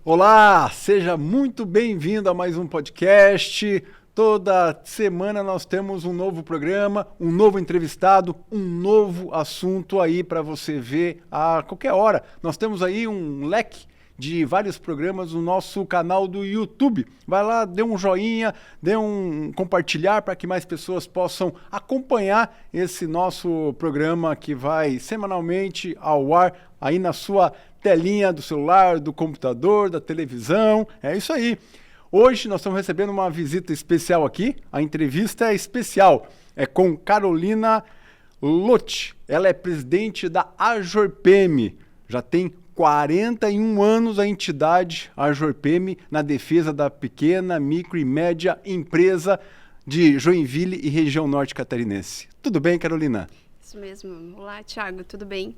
Olá, seja muito bem-vindo a mais um podcast. Toda semana nós temos um novo programa, um novo entrevistado, um novo assunto aí para você ver a qualquer hora. Nós temos aí um leque de vários programas no nosso canal do YouTube. Vai lá, dê um joinha, dê um compartilhar para que mais pessoas possam acompanhar esse nosso programa que vai semanalmente ao ar aí na sua telinha do celular, do computador, da televisão. É isso aí. Hoje nós estamos recebendo uma visita especial aqui. A entrevista é especial. É com Carolina Lotti. Ela é presidente da AJORPM. Já tem 41 anos a entidade AJORPM na defesa da pequena, micro e média empresa de Joinville e região norte catarinense. Tudo bem, Carolina? Isso mesmo. Olá, Thiago, tudo bem?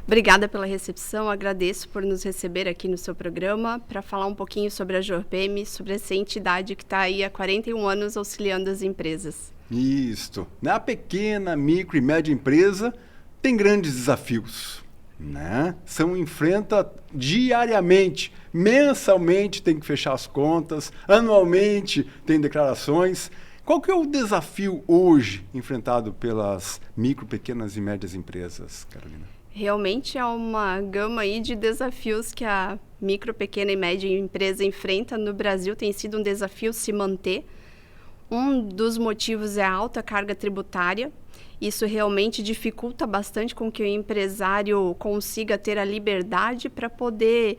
Obrigada pela recepção, agradeço por nos receber aqui no seu programa para falar um pouquinho sobre a AJORPM, sobre essa entidade que está aí há 41 anos auxiliando as empresas. Isso. Na pequena, micro e média empresa tem grandes desafios, né? Enfrenta diariamente, mensalmente tem que fechar as contas, anualmente tem declarações. Qual que é o desafio hoje enfrentado pelas micro, pequenas e médias empresas, Carolina? Realmente há uma gama aí de desafios que a micro, pequena e média empresa enfrenta no Brasil. Tem sido um desafio se manter. Um dos motivos é a alta carga tributária. Isso realmente dificulta bastante com que o empresário consiga ter a liberdade para poder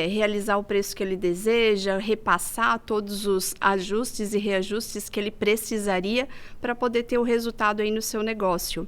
realizar o preço que ele deseja, repassar todos os ajustes e reajustes que ele precisaria para poder ter o resultado aí no seu negócio.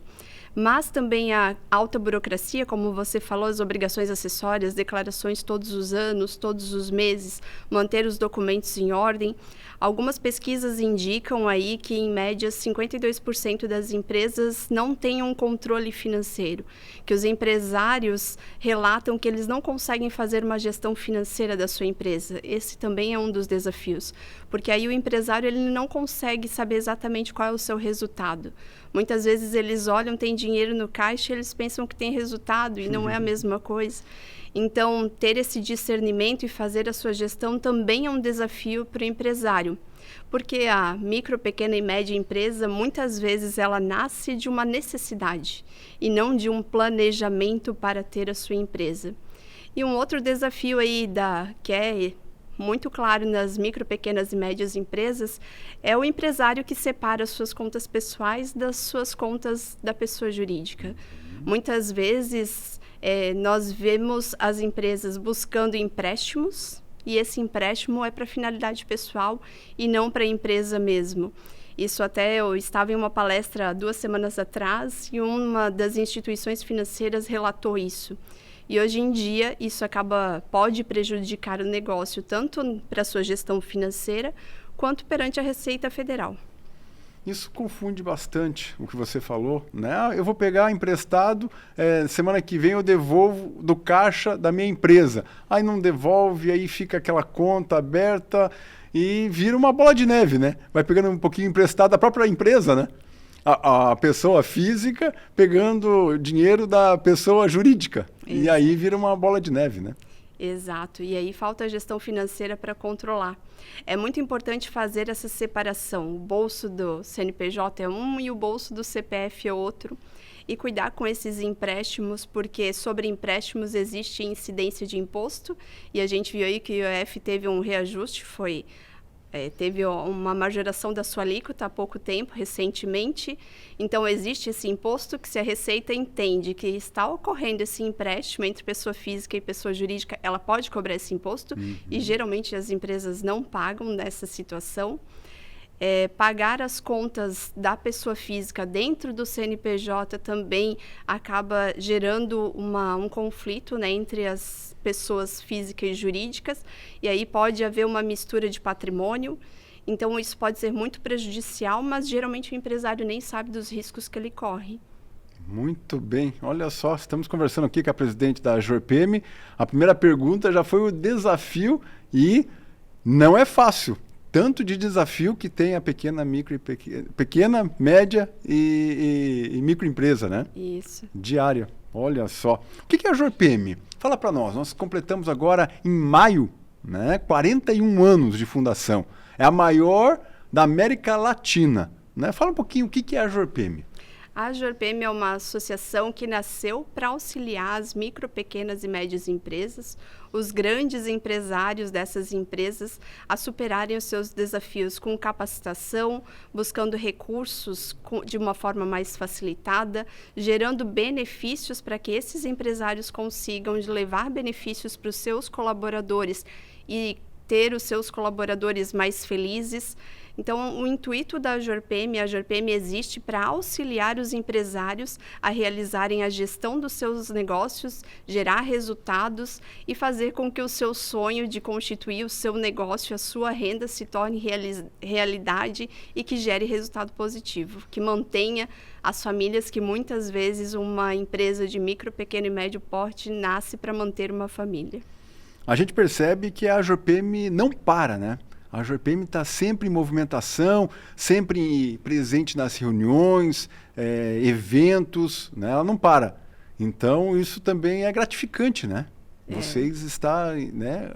Mas também a alta burocracia, como você falou, as obrigações acessórias, declarações todos os anos, todos os meses, manter os documentos em ordem. Algumas pesquisas indicam aí que, em média, 52% das empresas não têm um controle financeiro, que os empresários relatam que eles não conseguem fazer uma gestão financeira da sua empresa. Esse também é um dos desafios, porque aí o empresário ele não consegue saber exatamente qual é o seu resultado. Muitas vezes eles olham, tem dinheiro no caixa e eles pensam que tem resultado e não é a mesma coisa. Então, ter esse discernimento e fazer a sua gestão também é um desafio para o empresário. Porque a micro, pequena e média empresa, muitas vezes ela nasce de uma necessidade e não de um planejamento para ter a sua empresa. E um outro desafio aí que é muito claro nas micro, pequenas e médias empresas, é o empresário que separa as suas contas pessoais das suas contas da pessoa jurídica. Muitas vezes, nós vemos as empresas buscando empréstimos, e esse empréstimo é para finalidade pessoal e não para a empresa mesmo. Isso até eu estava em uma palestra 2 semanas atrás e uma das instituições financeiras relatou isso. E hoje em dia isso pode prejudicar o negócio, tanto para a sua gestão financeira, quanto perante a Receita Federal. Isso confunde bastante o que você falou, né? Eu vou pegar emprestado, semana que vem eu devolvo do caixa da minha empresa. Aí não devolve, aí fica aquela conta aberta e vira uma bola de neve, né? Vai pegando um pouquinho emprestado da própria empresa, né? A pessoa física pegando dinheiro da pessoa jurídica. Exato. E aí vira uma bola de neve, né? Exato. E aí falta a gestão financeira para controlar. É muito importante fazer essa separação. O bolso do CNPJ é um e o bolso do CPF é outro. E cuidar com esses empréstimos, porque sobre empréstimos existe incidência de imposto. E a gente viu aí que o IOF teve um reajuste, teve uma majoração da sua alíquota há pouco tempo, recentemente. Então, existe esse imposto que, se a Receita entende que está ocorrendo esse empréstimo entre pessoa física e pessoa jurídica, ela pode cobrar esse imposto. E, geralmente, as empresas não pagam nessa situação. Pagar as contas da pessoa física dentro do CNPJ também acaba gerando um conflito, né, entre as pessoas físicas e jurídicas, e aí pode haver uma mistura de patrimônio. Então, isso pode ser muito prejudicial, mas geralmente o empresário nem sabe dos riscos que ele corre. Muito bem. Olha só, estamos conversando aqui com a presidente da AJORPM. A primeira pergunta já foi o desafio e não é fácil. Tanto de desafio que tem a pequena, média e microempresa, né? Isso. Diária. Olha só. O que é a AJORPM? Fala para nós. Nós completamos agora, em maio né? 41 anos de fundação. É a maior da América Latina, né? Fala um pouquinho o que é a Jorpem. A Jorpem é uma associação que nasceu para auxiliar as micro, pequenas e médias empresas, os grandes empresários dessas empresas, a superarem os seus desafios com capacitação, buscando recursos de uma forma mais facilitada, gerando benefícios para que esses empresários consigam levar benefícios para os seus colaboradores e ter os seus colaboradores mais felizes. Então, o intuito da Jorpem, a Jorpem existe para auxiliar os empresários a realizarem a gestão dos seus negócios, gerar resultados e fazer com que o seu sonho de constituir o seu negócio, a sua renda, se torne realidade e que gere resultado positivo, que mantenha as famílias, que muitas vezes uma empresa de micro, pequeno e médio porte nasce para manter uma família. A gente percebe que a Jorpem não para, né? A Jorpem está sempre em movimentação, sempre presente nas reuniões, eventos, né? Ela não para. Então, isso também é gratificante, né? Vocês estão, né,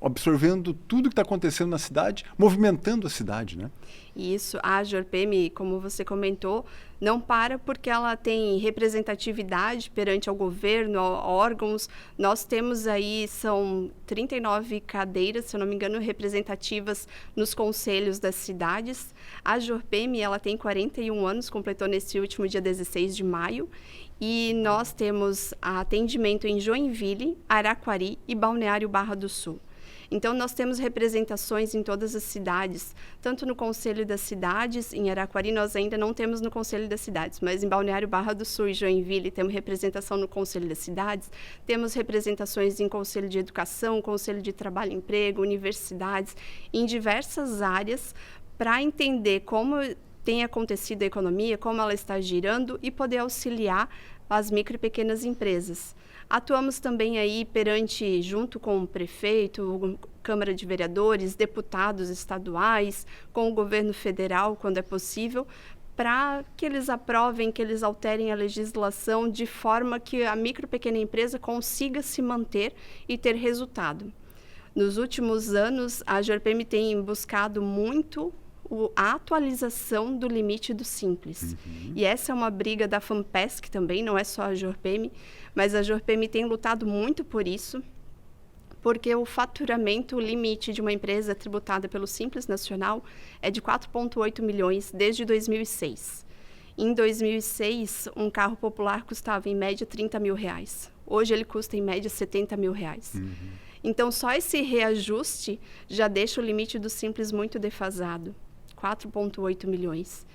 absorvendo tudo que está acontecendo na cidade, movimentando a cidade, né? Isso, a Jorpem, como você comentou, não para porque ela tem representatividade perante ao governo, órgãos. Nós temos aí, são 39 cadeiras, se eu não me engano, representativas nos conselhos das cidades. A Jorpem, ela tem 41 anos, completou nesse último dia 16 de maio. E nós temos atendimento em Joinville, Araquari e Balneário Barra do Sul. Então, nós temos representações em todas as cidades, tanto no Conselho das Cidades, em Araquari nós ainda não temos no Conselho das Cidades, mas em Balneário Barra do Sul e Joinville temos representação no Conselho das Cidades, temos representações em Conselho de Educação, Conselho de Trabalho e Emprego, universidades, em diversas áreas, para entender como tem acontecido a economia, como ela está girando e poder auxiliar as micro e pequenas empresas. Atuamos também aí junto com o prefeito, Câmara de Vereadores, deputados estaduais, com o governo federal, quando é possível, para que eles aprovem, que eles alterem a legislação de forma que a micro e pequena empresa consiga se manter e ter resultado. Nos últimos anos, a Jorpem tem buscado muito a atualização do limite do Simples. E essa é uma briga da FAMPESC também, não é só a Jorpem, mas a Jorpem tem lutado muito por isso, porque o faturamento, o limite de uma empresa tributada pelo Simples Nacional é de 4,8 milhões desde 2006. Em 2006, um carro popular custava em média 30 mil reais. Hoje ele custa em média 70 mil reais. Então, só esse reajuste já deixa o limite do Simples muito defasado. 4,8 milhões.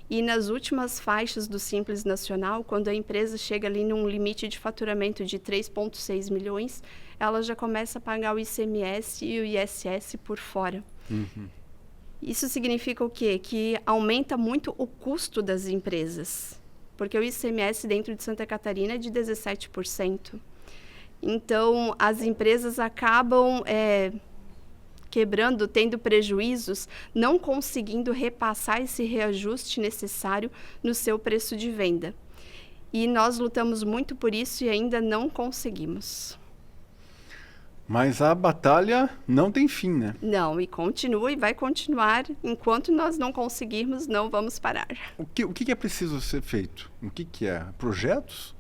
E nas últimas faixas do Simples Nacional, quando a empresa chega ali num limite de faturamento de 3,6 milhões, ela já começa a pagar o ICMS e o ISS por fora. Isso significa o quê? Que aumenta muito o custo das empresas, porque o ICMS dentro de Santa Catarina é de 17%. Então, as empresas acabam quebrando, tendo prejuízos, não conseguindo repassar esse reajuste necessário no seu preço de venda. E nós lutamos muito por isso e ainda não conseguimos. Mas a batalha não tem fim, né? Não, e continua e vai continuar. Enquanto nós não conseguirmos, não vamos parar. O que é preciso ser feito? O que é? Projetos?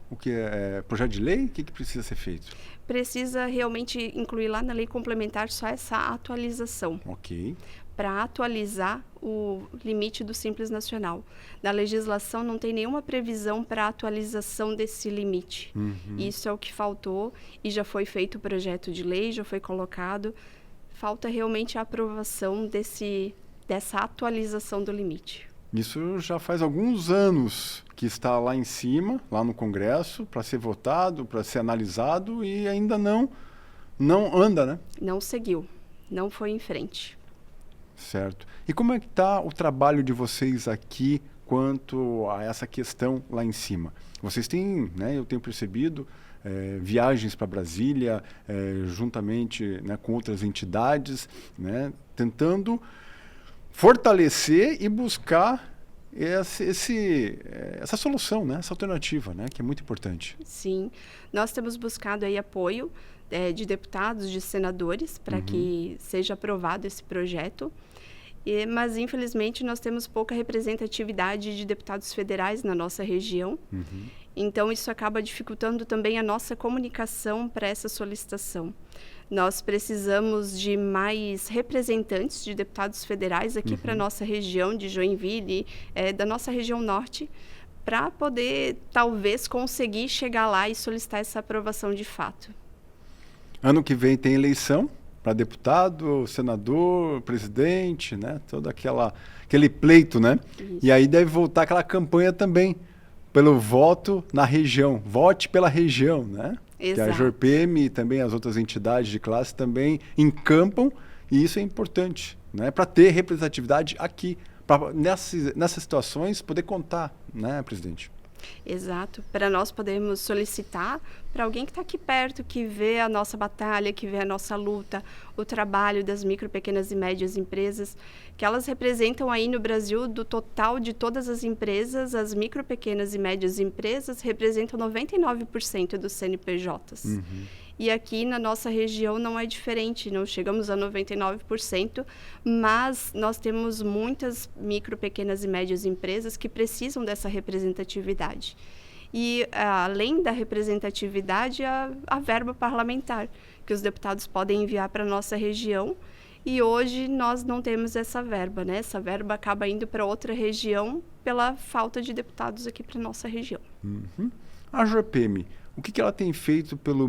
O que é projeto de lei? O que precisa ser feito? Precisa realmente incluir lá na lei complementar só essa atualização. Ok. Para atualizar o limite do Simples Nacional. Na legislação não tem nenhuma previsão para a atualização desse limite. Isso é o que faltou e já foi feito o projeto de lei, já foi colocado. Falta realmente a aprovação dessa atualização do limite. Isso já faz alguns anos que está lá em cima, lá no Congresso, para ser votado, para ser analisado e ainda não anda, né? Não seguiu, não foi em frente. Certo. E como é que está o trabalho de vocês aqui quanto a essa questão lá em cima? Vocês têm, né, eu tenho percebido, viagens para Brasília, juntamente, né, com outras entidades, né, tentando fortalecer e buscar essa solução, né? Essa alternativa, né? Que é muito importante. Sim, nós temos buscado aí apoio de deputados, de senadores, para que seja aprovado esse projeto. Mas, infelizmente, nós temos pouca representatividade de deputados federais na nossa região. Então, isso acaba dificultando também a nossa comunicação para essa solicitação. Nós precisamos de mais representantes de deputados federais aqui para a nossa região de Joinville, da nossa região norte, para poder, talvez, conseguir chegar lá e solicitar essa aprovação de fato. Ano que vem tem eleição para deputado, senador, presidente, né? Todo aquele pleito, né? Isso. E aí deve voltar aquela campanha também pelo voto na região. Vote pela região, né? Exato. Que a JORPM e também as outras entidades de classe também encampam, e isso é importante, né? Para ter representatividade aqui, para nessas situações poder contar, né, presidente? Exato, para nós podermos solicitar para alguém que está aqui perto, que vê a nossa batalha, que vê a nossa luta, o trabalho das micro, pequenas e médias empresas, que elas representam aí no Brasil, do total de todas as empresas, as micro, pequenas e médias empresas representam 99% dos CNPJs. E aqui na nossa região não é diferente, não chegamos a 99%, mas nós temos muitas micro, pequenas e médias empresas que precisam dessa representatividade. E, além da representatividade, a verba parlamentar, que os deputados podem enviar para a nossa região. E hoje nós não temos essa verba, né? Essa verba acaba indo para outra região pela falta de deputados aqui para a nossa região. A JORPM, o que ela tem feito pelo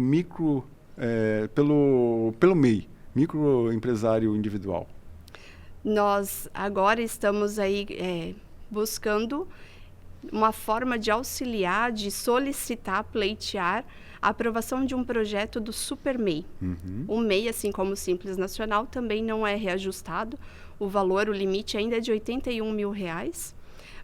pelo MEI, microempresário individual? Nós agora estamos aí buscando uma forma de auxiliar, de solicitar, pleitear a aprovação de um projeto do Super MEI. O MEI, assim como o Simples Nacional, também não é reajustado. O valor, o limite ainda é de R$81 mil.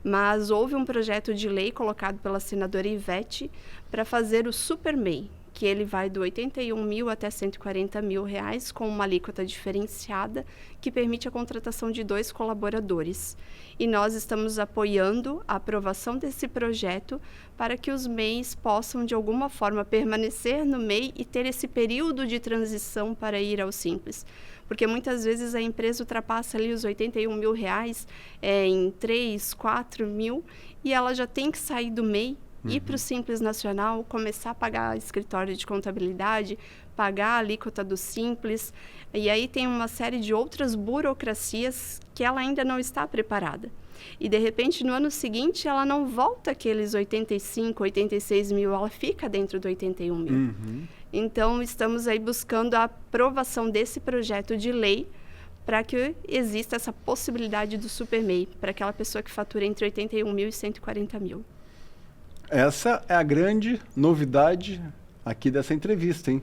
Mas houve um projeto de lei colocado pela senadora Ivete para fazer o Super MEI, que ele vai do 81 mil até 140 mil reais, com uma alíquota diferenciada, que permite a contratação de 2 colaboradores. E nós estamos apoiando a aprovação desse projeto para que os MEIs possam, de alguma forma, permanecer no MEI e ter esse período de transição para ir ao Simples. Porque muitas vezes a empresa ultrapassa ali os 81 mil reais em 3, 4 mil, e ela já tem que sair do MEI, ir para o Simples Nacional, começar a pagar escritório de contabilidade, pagar a alíquota do Simples, e aí tem uma série de outras burocracias que ela ainda não está preparada. E, de repente, no ano seguinte, ela não volta aqueles 85, 86 mil, ela fica dentro do 81 mil. Então, estamos aí buscando a aprovação desse projeto de lei para que exista essa possibilidade do Super MEI, para aquela pessoa que fatura entre 81 mil e 140 mil. Essa é a grande novidade aqui dessa entrevista, hein?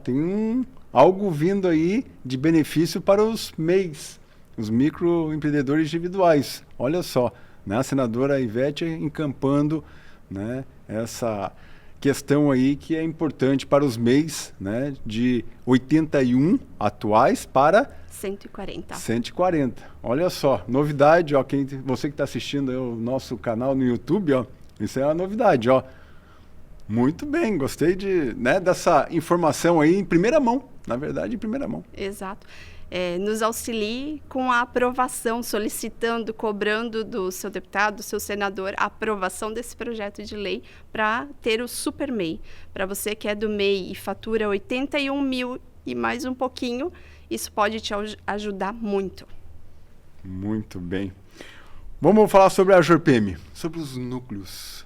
Tem algo vindo aí de benefício para os MEIs, os microempreendedores individuais. Olha só, né? A senadora Ivete encampando, né, essa questão aí que é importante para os MEIs, né, de 81 atuais para 140. 140. Olha só, novidade, ó, você que está assistindo aí o nosso canal no YouTube, ó, isso é uma novidade, ó. Muito bem, gostei dessa informação aí em primeira mão, na verdade, em primeira mão. Exato. Nos auxilie com a aprovação, solicitando, cobrando do seu deputado, do seu senador, a aprovação desse projeto de lei para ter o Super MEI. Para você que é do MEI e fatura 81 mil e mais um pouquinho, isso pode te ajudar muito. Muito bem. Vamos falar sobre a JORPM, sobre os núcleos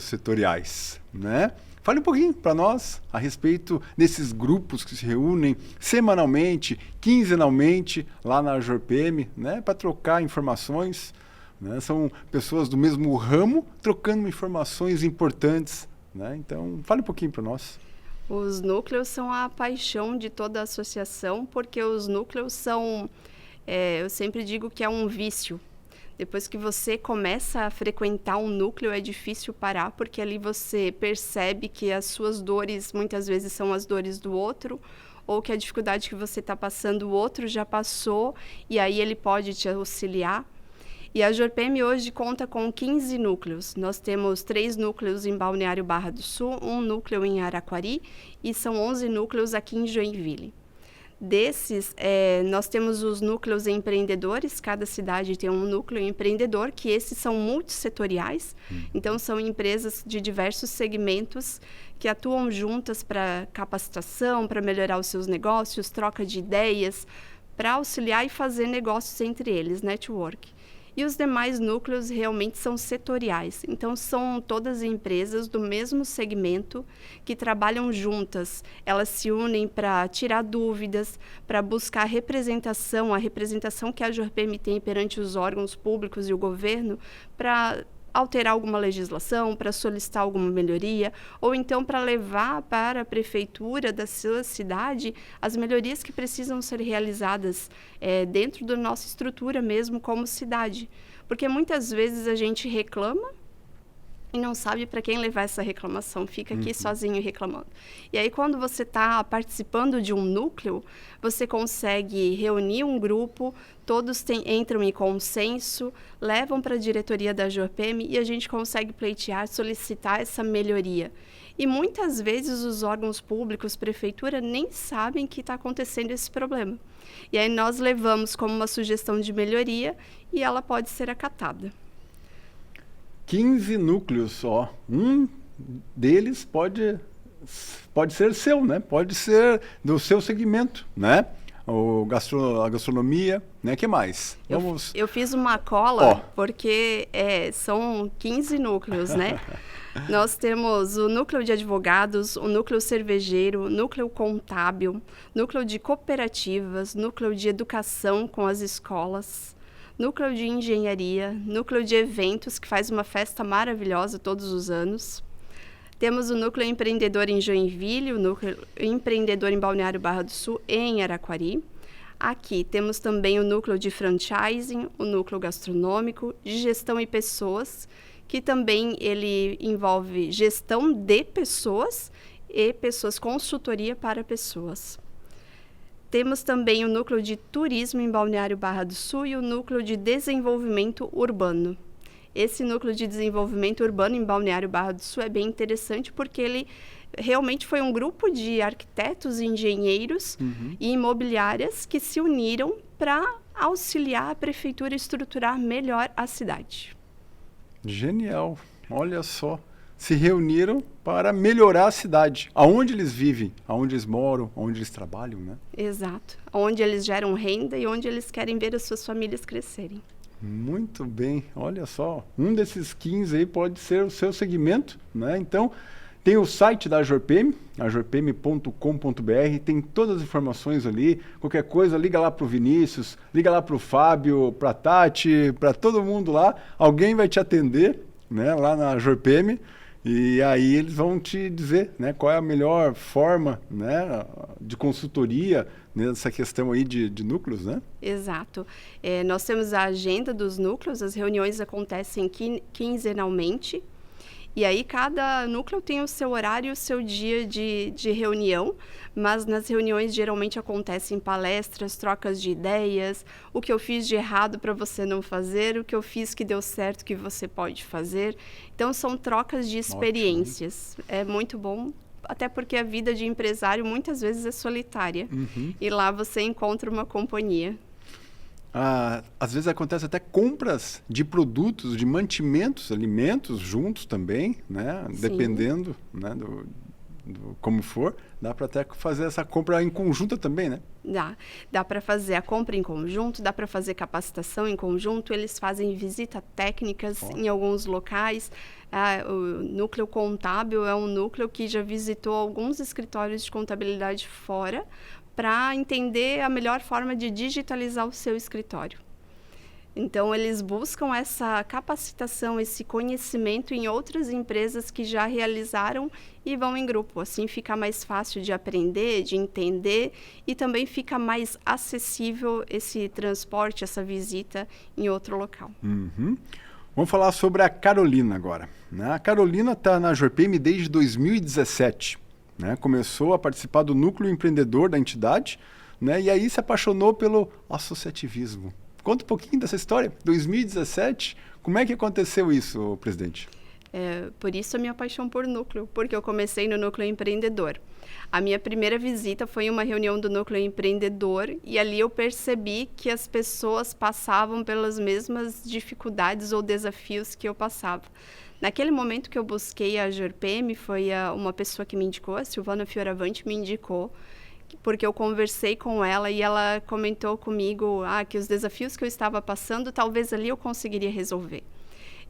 setoriais, né? Fale um pouquinho para nós a respeito desses grupos que se reúnem semanalmente, quinzenalmente lá na JORPM, né? Para trocar informações, né? São pessoas do mesmo ramo trocando informações importantes, né? Então, fale um pouquinho para nós. Os núcleos são a paixão de toda a associação, porque os núcleos são, eu sempre digo que é um vício. Depois que você começa a frequentar um núcleo, é difícil parar, porque ali você percebe que as suas dores muitas vezes são as dores do outro, ou que a dificuldade que você está passando, o outro já passou, e aí ele pode te auxiliar. E a Jorpem hoje conta com 15 núcleos. Nós temos 3 núcleos em Balneário Barra do Sul, um núcleo em Araquari e são 11 núcleos aqui em Joinville. Desses, nós temos os núcleos empreendedores, cada cidade tem um núcleo empreendedor, que esses são multissetoriais, então são empresas de diversos segmentos que atuam juntas para capacitação, para melhorar os seus negócios, troca de ideias, para auxiliar e fazer negócios entre eles, network. E os demais núcleos realmente são setoriais. Então, são todas empresas do mesmo segmento que trabalham juntas. Elas se unem para tirar dúvidas, para buscar representação, a representação que a Jorpem tem perante os órgãos públicos e o governo, para alterar alguma legislação, para solicitar alguma melhoria, ou então para levar para a prefeitura da sua cidade as melhorias que precisam ser realizadas dentro da nossa estrutura mesmo como cidade. Porque muitas vezes a gente reclama e não sabe para quem levar essa reclamação, fica aqui sozinho reclamando. E aí, quando você está participando de um núcleo, você consegue reunir um grupo, todos entram em consenso, levam para a diretoria da Jorpem e a gente consegue pleitear, solicitar essa melhoria. E muitas vezes os órgãos públicos, prefeitura, nem sabem que está acontecendo esse problema. E aí nós levamos como uma sugestão de melhoria e ela pode ser acatada. 15 núcleos só. Um deles pode ser seu, né? Pode ser do seu segmento, né? A gastronomia, né? Que mais? Eu fiz uma cola porque são 15 núcleos, né? Nós temos o núcleo de advogados, o núcleo cervejeiro, o núcleo contábil, núcleo de cooperativas, núcleo de educação com as escolas, núcleo de engenharia, núcleo de eventos, que faz uma festa maravilhosa todos os anos. Temos o núcleo empreendedor em Joinville, o núcleo empreendedor em Balneário Barra do Sul e em Araquari. Aqui temos também o núcleo de franchising, o núcleo gastronômico, de gestão e pessoas, que também ele envolve gestão de pessoas e pessoas, consultoria para pessoas. Temos também o núcleo de turismo em Balneário Barra do Sul e o núcleo de desenvolvimento urbano. Esse núcleo de desenvolvimento urbano em Balneário Barra do Sul é bem interessante porque ele realmente foi um grupo de arquitetos, engenheiros e imobiliárias que se uniram para auxiliar a prefeitura a estruturar melhor a cidade. Genial, olha só. Se reuniram para melhorar a cidade, aonde eles vivem, aonde eles moram, aonde eles trabalham, né? Exato, onde eles geram renda e onde eles querem ver as suas famílias crescerem. Muito bem, olha só, um desses 15 aí pode ser o seu segmento, né? Então, tem o site da Jorpem, ajorpem.com.br, tem todas as informações ali, qualquer coisa, liga lá para o Vinícius, liga lá para o Fábio, para a Tati, para todo mundo lá, alguém vai te atender, né, lá na Jorpem, e aí eles vão te dizer, né, qual é a melhor forma, né, de consultoria nessa questão aí de núcleos, né? Exato. Nós temos a agenda dos núcleos, as reuniões acontecem quinzenalmente, e aí cada núcleo tem o seu horário, o seu dia de reunião, mas nas reuniões geralmente acontecem palestras, trocas de ideias, o que eu fiz de errado para você não fazer, o que eu fiz que deu certo que você pode fazer. Então são trocas de experiências. Ótimo. É muito bom, até porque a vida de empresário muitas vezes é solitária. E lá você encontra uma companhia. Às vezes acontece até compras de produtos, de mantimentos, alimentos juntos também, né? Sim. Dependendo, né, do como for, dá para até fazer essa compra em conjunto também, né? Dá para fazer a compra em conjunto, dá para fazer capacitação em conjunto, eles fazem visita técnicas em alguns locais. O núcleo contábil é um núcleo que já visitou alguns escritórios de contabilidade fora, para entender a melhor forma de digitalizar o seu escritório. Então, eles buscam essa capacitação, esse conhecimento em outras empresas que já realizaram e vão em grupo. Assim fica mais fácil de aprender, de entender e também fica mais acessível esse transporte, essa visita em outro local. Vamos falar sobre a Carolina agora, né? A Carolina está na Jorpem desde 2017. Né? Começou a participar do núcleo empreendedor da entidade, né? E aí se apaixonou pelo associativismo. Conta um pouquinho dessa história. 2017, como é que aconteceu isso, presidente? Por isso a minha paixão por núcleo, porque eu comecei no Núcleo Empreendedor. A minha primeira visita foi em uma reunião do Núcleo Empreendedor e ali eu percebi que as pessoas passavam pelas mesmas dificuldades ou desafios que eu passava. Naquele momento que eu busquei a JORPM, foi uma pessoa que me indicou, a Silvana Fioravante me indicou, porque eu conversei com ela e ela comentou comigo que os desafios que eu estava passando, talvez ali eu conseguiria resolver.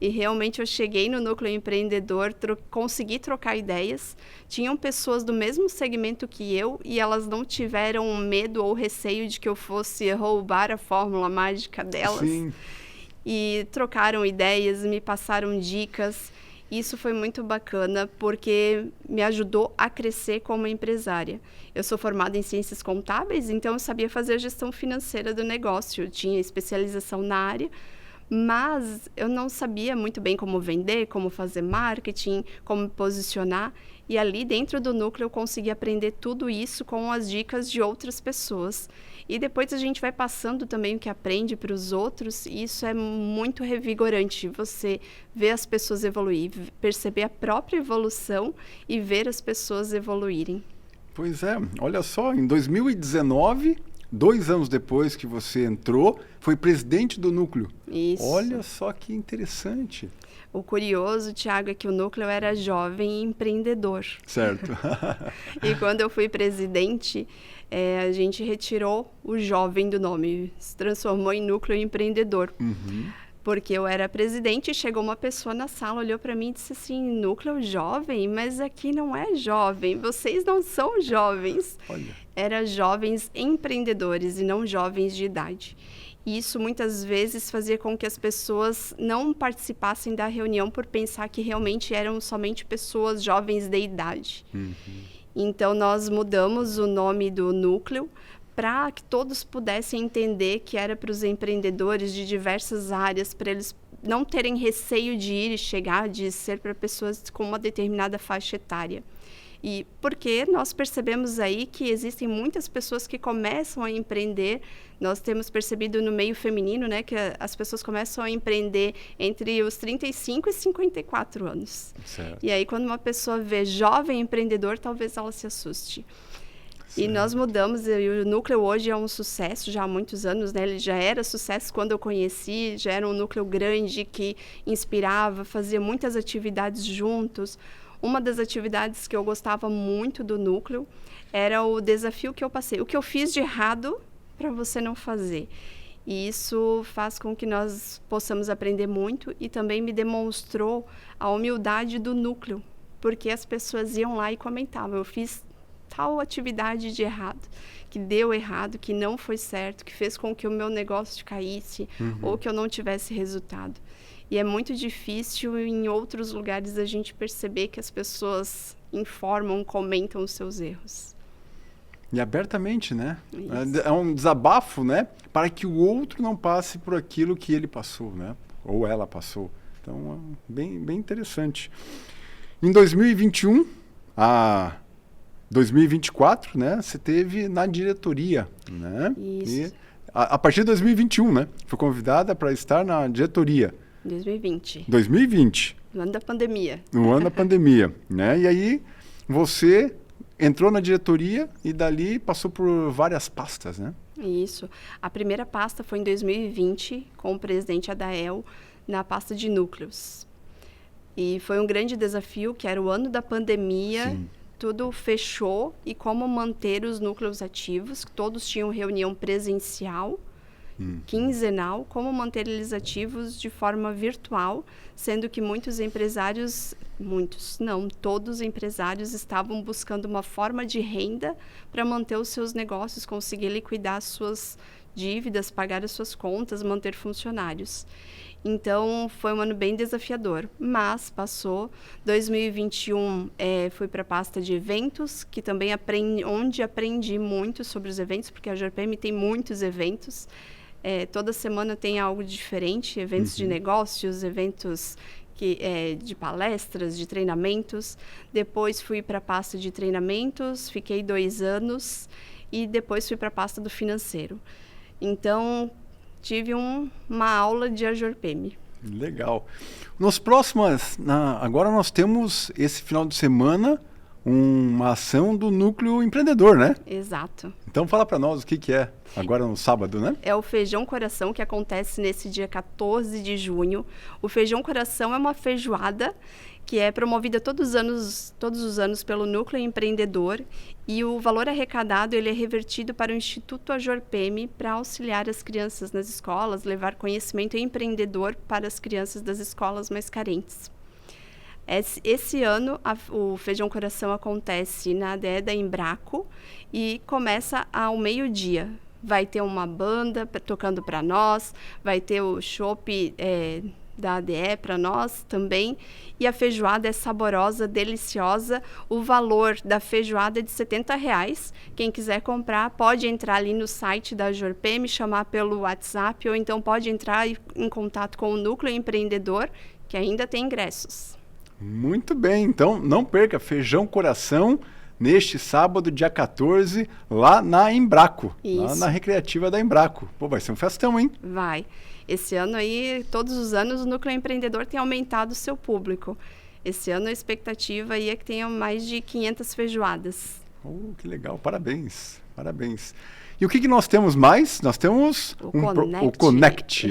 E realmente eu cheguei no Núcleo Empreendedor, consegui trocar ideias. Tinham pessoas do mesmo segmento que eu e elas não tiveram medo ou receio de que eu fosse roubar a fórmula mágica delas. Sim. E trocaram ideias, me passaram dicas. Isso foi muito bacana porque me ajudou a crescer como empresária. Eu sou formada em ciências contábeis, então eu sabia fazer a gestão financeira do negócio. Eu tinha especialização na área, mas eu não sabia muito bem como vender, como fazer marketing, como me posicionar. E ali dentro do núcleo eu consegui aprender tudo isso com as dicas de outras pessoas. E depois a gente vai passando também o que aprende para os outros, e isso é muito revigorante, você ver as pessoas evoluir, perceber a própria evolução e ver as pessoas evoluírem. Pois é, olha só, em 2019, 2 anos depois que você entrou, foi presidente do núcleo. Isso. Olha só que interessante. O curioso, Thiago, é que o núcleo era jovem e empreendedor. Certo. E quando eu fui presidente, a gente retirou o jovem do nome, se transformou em núcleo empreendedor. Uhum. Porque eu era presidente e chegou uma pessoa na sala, olhou para mim e disse assim, núcleo jovem? Mas aqui não é jovem, vocês não são jovens. Olha. Era jovens empreendedores e não jovens de idade. E isso muitas vezes fazia com que as pessoas não participassem da reunião por pensar que realmente eram somente pessoas jovens de idade. Uhum. Então, nós mudamos o nome do núcleo para que todos pudessem entender que era para os empreendedores de diversas áreas, para eles não terem receio de ir e chegar, de ser para pessoas com uma determinada faixa etária. E porque nós percebemos aí que existem muitas pessoas que começam a empreender, nós temos percebido no meio feminino, né, que as pessoas começam a empreender entre os 35 e 54 anos. Certo. E aí, quando uma pessoa vê jovem empreendedor, talvez ela se assuste. Certo. E nós mudamos, e o núcleo hoje é um sucesso já há muitos anos, né? Ele já era sucesso quando eu conheci, já era um núcleo grande que inspirava, fazia muitas atividades juntos. Uma das atividades que eu gostava muito do núcleo era o desafio que eu passei. O que eu fiz de errado para você não fazer. E isso faz com que nós possamos aprender muito e também me demonstrou a humildade do núcleo, porque as pessoas iam lá e comentavam, eu fiz tal atividade de errado, que deu errado, que não foi certo, que fez com que o meu negócio caísse ou que eu não tivesse resultado. E é muito difícil em outros lugares a gente perceber que as pessoas informam, comentam os seus erros. E abertamente, né? Isso. É um desabafo, né? Para que o outro não passe por aquilo que ele passou, né? Ou ela passou. Então, é bem interessante. Em 2021, a 2024, né? Você teve na diretoria, né? Isso. E a partir de 2021, né? Foi convidada para estar na diretoria. 2020. 2020. No ano da pandemia. No ano da pandemia, né? E aí você entrou na diretoria e dali passou por várias pastas, né? Isso. A primeira pasta foi em 2020, com o presidente Adael, na pasta de núcleos. E foi um grande desafio, que era o ano da pandemia. Sim. Tudo fechou e como manter os núcleos ativos. Todos tinham reunião presencial, quinzenal, como manter eles ativos de forma virtual, sendo que todos os empresários estavam buscando uma forma de renda para manter os seus negócios, conseguir liquidar as suas dívidas, pagar as suas contas, manter funcionários. Então, foi um ano bem desafiador, mas passou. 2021 fui para a pasta de eventos, que também onde aprendi muito sobre os eventos, porque a JORPM tem muitos eventos. Toda semana tem algo diferente, eventos de negócios, eventos de palestras, de treinamentos. Depois fui para a pasta de treinamentos, fiquei 2 anos e depois fui para a pasta do financeiro. Então, tive uma aula de AJORPM. Legal. Agora nós temos esse final de semana uma ação do Núcleo Empreendedor, né? Exato. Então fala para nós o que é agora no sábado, né? É o Feijão Coração, que acontece nesse dia 14 de junho. O Feijão Coração é uma feijoada que é promovida todos os anos pelo Núcleo Empreendedor, e o valor arrecadado ele é revertido para o Instituto AJORPM para auxiliar as crianças nas escolas, levar conhecimento empreendedor para as crianças das escolas mais carentes. Esse ano, o Feijão Coração acontece na ADE da Embraco e começa ao meio-dia. Vai ter uma banda tocando para nós, vai ter o chopp da ADE para nós também. E a feijoada é saborosa, deliciosa. O valor da feijoada é de R$70. Quem quiser comprar pode entrar ali no site da AJORPM, chamar pelo WhatsApp, ou então pode entrar em contato com o Núcleo Empreendedor, que ainda tem ingressos. Muito bem, então não perca, Feijão Coração, neste sábado, dia 14, lá na Embraco, lá na Recreativa da Embraco. Pô, vai ser um festão, hein? Vai. Esse ano aí, todos os anos, o Núcleo Empreendedor tem aumentado o seu público. Esse ano a expectativa aí é que tenham mais de 500 feijoadas. Que legal, parabéns, parabéns. E o que nós temos mais? Nós temos o Connect,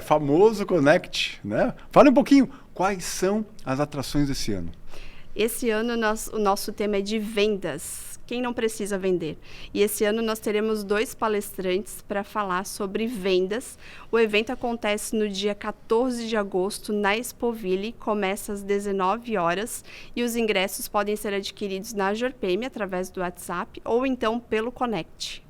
famoso Connect, né? Fala um pouquinho, quais são as atrações desse ano? Esse ano o nosso tema é de vendas. Quem não precisa vender? E esse ano nós teremos 2 palestrantes para falar sobre vendas. O evento acontece no dia 14 de agosto na Expoville, começa às 19 horas e os ingressos podem ser adquiridos na AJORPM através do WhatsApp ou então pelo Connect.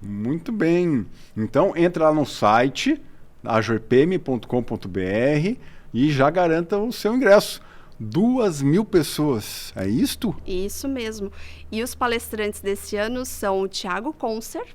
Muito bem. Então, entra lá no site ajorpm.com.br e já garanta o seu ingresso. 2.000 pessoas, é isto? Isso mesmo. E os palestrantes desse ano são o Thiago Concer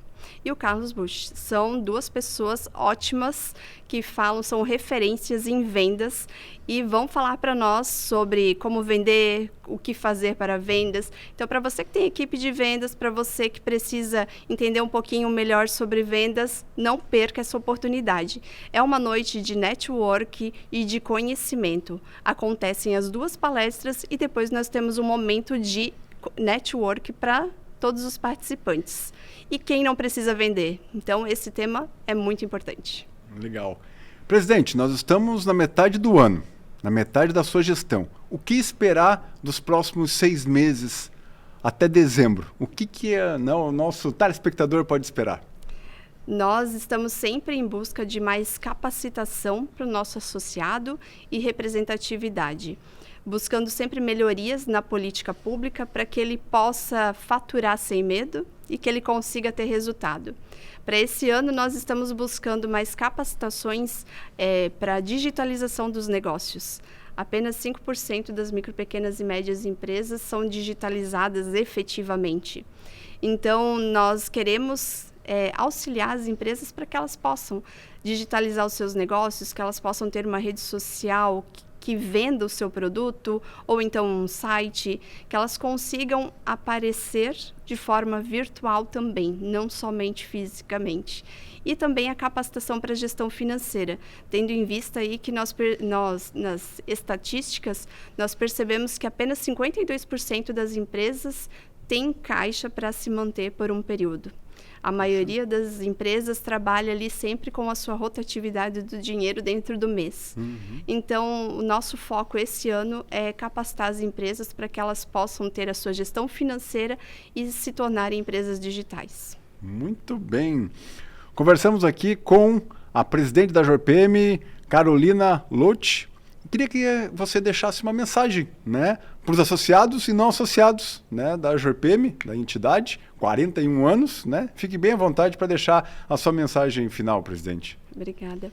e o Carlos Busch. São 2 pessoas ótimas que são referências em vendas e vão falar para nós sobre como vender, o que fazer para vendas. Então, para você que tem equipe de vendas, para você que precisa entender um pouquinho melhor sobre vendas, não perca essa oportunidade. É uma noite de network e de conhecimento. Acontecem as 2 palestras e depois nós temos um momento de network para todos os participantes. E quem não precisa vender? Então, esse tema é muito importante. Legal. Presidente, nós estamos na metade do ano, na metade da sua gestão. O que esperar dos próximos 6 meses até dezembro? O que o nosso telespectador pode esperar? Nós estamos sempre em busca de mais capacitação para o nosso associado e representatividade, buscando sempre melhorias na política pública para que ele possa faturar sem medo e que ele consiga ter resultado. Para esse ano, nós estamos buscando mais capacitações para a digitalização dos negócios. Apenas 5% das micro, pequenas e médias empresas são digitalizadas efetivamente. Então, nós queremos auxiliar as empresas para que elas possam digitalizar os seus negócios, que elas possam ter uma rede social que venda o seu produto, ou então um site, que elas consigam aparecer de forma virtual também, não somente fisicamente. E também a capacitação para a gestão financeira, tendo em vista aí que nós nas estatísticas, nós percebemos que apenas 52% das empresas têm caixa para se manter por um período. A maioria das empresas trabalha ali sempre com a sua rotatividade do dinheiro dentro do mês. Então, o nosso foco esse ano é capacitar as empresas para que elas possam ter a sua gestão financeira e se tornarem empresas digitais. Muito bem. Conversamos aqui com a presidente da AJORPM, Carolina Loth. Queria que você deixasse uma mensagem, né, para os associados e não associados, né, da AJORPM, da entidade, 41 anos, né? Fique bem à vontade para deixar a sua mensagem final, presidente. Obrigada.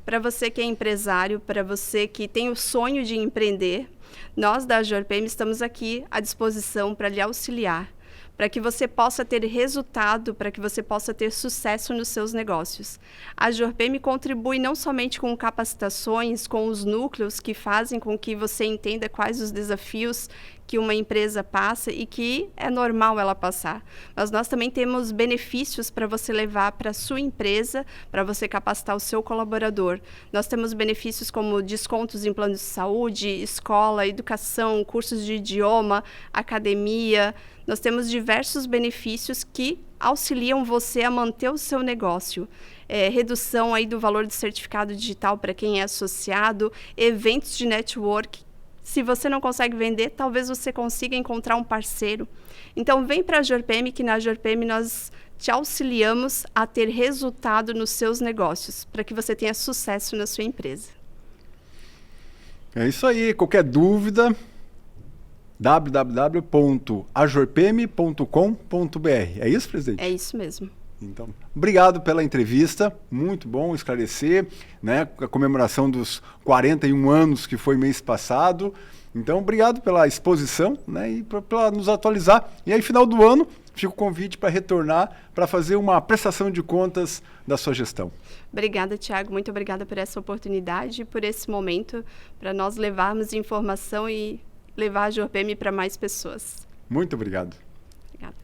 Para você que é empresário, para você que tem o sonho de empreender, nós da AJORPM estamos aqui à disposição para lhe auxiliar, para que você possa ter resultado, para que você possa ter sucesso nos seus negócios. A AJORPM contribui não somente com capacitações, com os núcleos que fazem com que você entenda quais os desafios que uma empresa passa e que é normal ela passar. Mas nós também temos benefícios para você levar para a sua empresa, para você capacitar o seu colaborador. Nós temos benefícios como descontos em planos de saúde, escola, educação, cursos de idioma, academia. Nós temos diversos benefícios que auxiliam você a manter o seu negócio. Redução aí do valor do certificado digital para quem é associado, eventos de network. Se você não consegue vender, talvez você consiga encontrar um parceiro. Então, vem para a JorPM, que na JorPM nós te auxiliamos a ter resultado nos seus negócios, para que você tenha sucesso na sua empresa. É isso aí. Qualquer dúvida, www.ajorpm.com.br. É isso, presidente? É isso mesmo. Então, obrigado pela entrevista, muito bom esclarecer, né, a comemoração dos 41 anos que foi mês passado. Então, obrigado pela exposição, né, e para nos atualizar. E aí, final do ano, fica o convite para retornar, para fazer uma prestação de contas da sua gestão. Obrigada, Thiago. Muito obrigada por essa oportunidade e por esse momento, para nós levarmos informação e levar a JorPM para mais pessoas. Muito obrigado. Obrigada.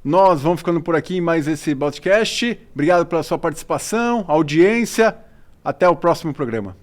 Nós vamos ficando por aqui em mais esse podcast. Obrigado pela sua participação, audiência. Até o próximo programa.